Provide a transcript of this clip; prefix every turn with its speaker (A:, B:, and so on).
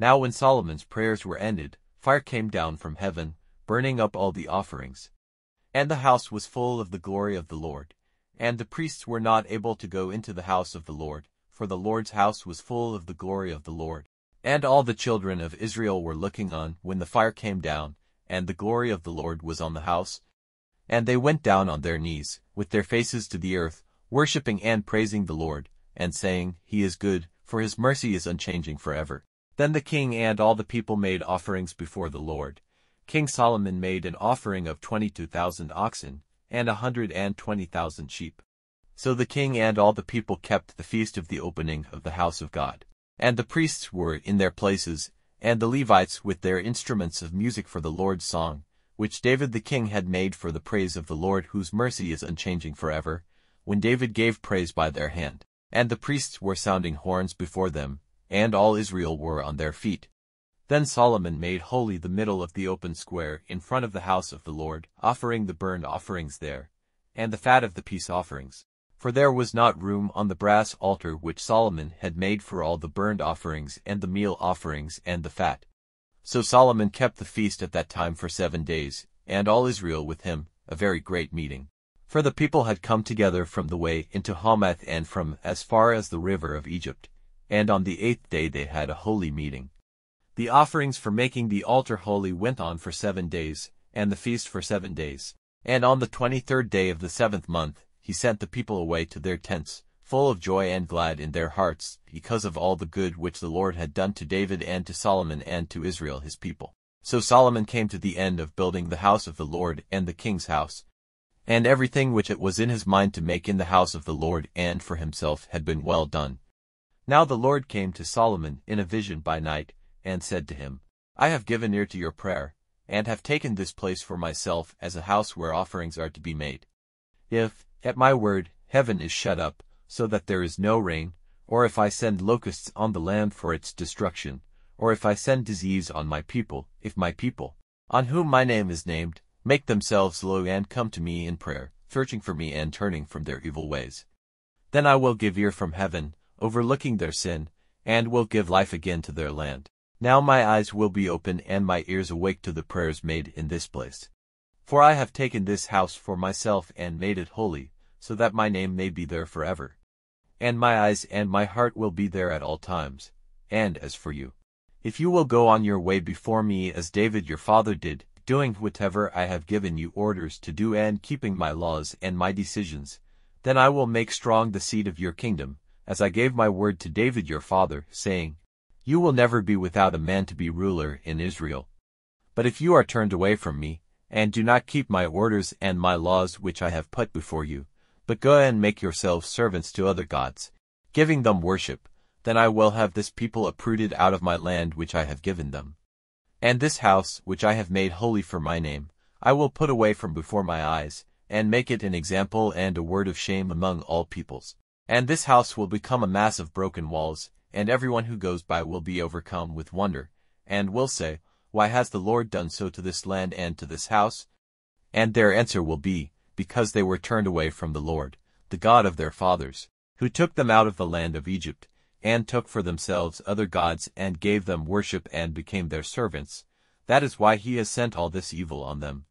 A: Now when Solomon's prayers were ended, fire came down from heaven, burning up all the offerings. And the house was full of the glory of the Lord. And the priests were not able to go into the house of the Lord, for the Lord's house was full of the glory of the Lord. And all the children of Israel were looking on when the fire came down, and the glory of the Lord was on the house. And they went down on their knees, with their faces to the earth, worshipping and praising the Lord, and saying, He is good, for his mercy is unchanging forever. Then the king and all the people made offerings before the Lord. King Solomon made an offering of 22,000 oxen, and 120,000 sheep. So the king and all the people kept the feast of the opening of the house of God. And the priests were in their places, and the Levites with their instruments of music for the Lord's song, which David the king had made for the praise of the Lord, whose mercy is unchanging forever, when David gave praise by their hand. And the priests were sounding horns before them, and all Israel were on their feet. Then Solomon made holy the middle of the open square in front of the house of the Lord, offering the burnt offerings there, and the fat of the peace offerings. For there was not room on the brass altar which Solomon had made for all the burnt offerings and the meal offerings and the fat. So Solomon kept the feast at that time for 7 days, and all Israel with him, a very great meeting. For the people had come together from the way into Hamath and from as far as the river of Egypt, and on the 8th day they had a holy meeting. The offerings for making the altar holy went on for 7 days, and the feast for 7 days. And on the 23rd day of the 7th month, he sent the people away to their tents, full of joy and glad in their hearts, because of all the good which the Lord had done to David and to Solomon and to Israel his people. So Solomon came to the end of building the house of the Lord and the king's house. And everything which it was in his mind to make in the house of the Lord and for himself had been well done. Now the Lord came to Solomon in a vision by night, and said to him, I have given ear to your prayer, and have taken this place for myself as a house where offerings are to be made. If, at my word, heaven is shut up, so that there is no rain, or if I send locusts on the land for its destruction, or if I send disease on my people, if my people, on whom my name is named, make themselves low and come to me in prayer, searching for me and turning from their evil ways. Then I will give ear from heaven, overlooking their sin, and will give life again to their land. Now my eyes will be open and my ears awake to the prayers made in this place. For I have taken this house for myself and made it holy, so that my name may be there forever. And my eyes and my heart will be there at all times. And as for you, if you will go on your way before me as David your father did, doing whatever I have given you orders to do and keeping my laws and my decisions, then I will make strong the seed of your kingdom, as I gave my word to David your father, saying, You will never be without a man to be ruler in Israel. But if you are turned away from me, and do not keep my orders and my laws which I have put before you, but go and make yourselves servants to other gods, giving them worship, then I will have this people uprooted out of my land which I have given them. And this house, which I have made holy for my name, I will put away from before my eyes, and make it an example and a word of shame among all peoples. And this house will become a mass of broken walls, and everyone who goes by will be overcome with wonder, and will say, Why has the Lord done so to this land and to this house? And their answer will be, Because they were turned away from the Lord, the God of their fathers, who took them out of the land of Egypt, and took for themselves other gods and gave them worship and became their servants. That is why he has sent all this evil on them.